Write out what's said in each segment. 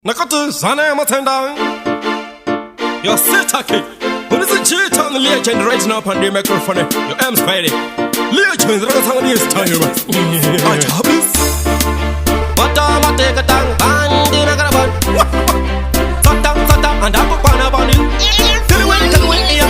Nakatu Zana Matanda. Your Setaki. Who is a cheat on the legend right now on the microphone? Your M's Friday. Legend, that's how it is time. I have this. What time I take a tongue, and in a caravan. Sata, and I put on a body. Tell me, yeah.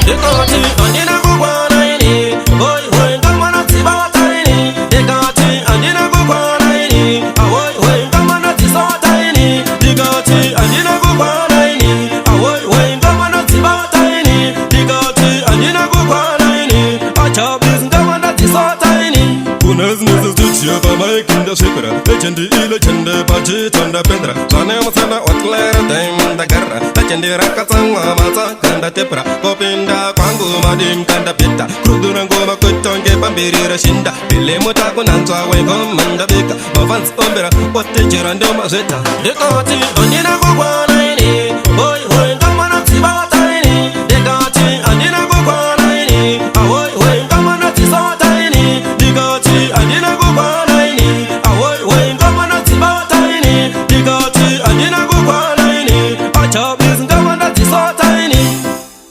You can't see, and in a go on, I need. Boy, when come on, I see about tiny. They can't see, and in a go on, I need. Boy, when come on, I see so tiny. They can't see, and in a go on, I need. Boy, when come on, I see about tiny. They can't see, and in a go on, I need. I chop this, come on, I see so tiny. Kunas nizes to chip, my kinda shipper. Legend, budget on the pedra. Sana Masana, what clear time, the garra. Legend, Rakatanga, Masa, Kanda Tepra. Popinda, Pangu, Madim, Kanda Pita. Kudurangoma, Kuton, Gepambiri, Rashinda. Pilemuta, Kunanza, Wegom, Mandabika. Mavans, Ombera, what the Gerandoma Zeta. The Kati, Anina Gogwanaini. Boy, when come on up, Siba Tiny. The Kati, Anina Gogwanaini. Away, when come on up, Siba Tiny. The Kati, Anina Gogwanaini. Away, when come on up, Siba Tiny. The Kati, Anina Gogwanaini. I chop this and come on up, Siba Tiny.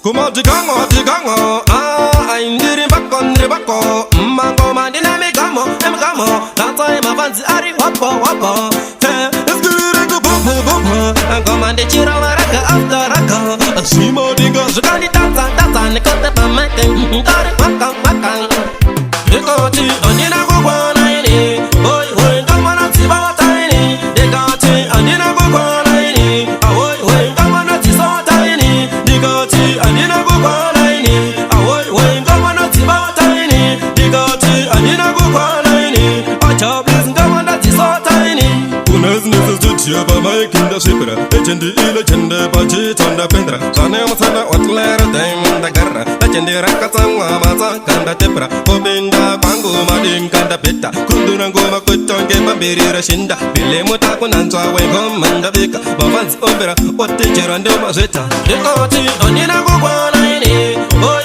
Kuma Tigango, I'm getting back on the backo. Mango, my dynamic gamo, that time I fancy Ari Wappo. Let's do it, boom. And come on, the Chira Raka after Raka. See more diggers, you can't dance, and the cut up and make them. Got it, Makan. The Kati, and in a go one, boy, when come on, see about tiny. The Kati, and in a go one, boy, when come on, see so tiny. The Kati, and in a go one, boy, when come on, see about tiny. The Kati, and in a go one, I chop this and come on, see so tiny. Kunas nizes to chip, my kinda shipper. Legend, budget on the pedra. Sana Masana, what clear time, the garra. Legend, Rakatanga, Masa, Kanda Tepra. Popinda, Pangu, Madim, Kanda Pita. Kudurangoma, Kuton, Gepambiri, Rashinda. Pilemuta, Kunanza, Wegom, Mandabika. Mavans, Ombera, what the Gerandoma Zeta. The Kati, Anina Gogwanaini. Boy,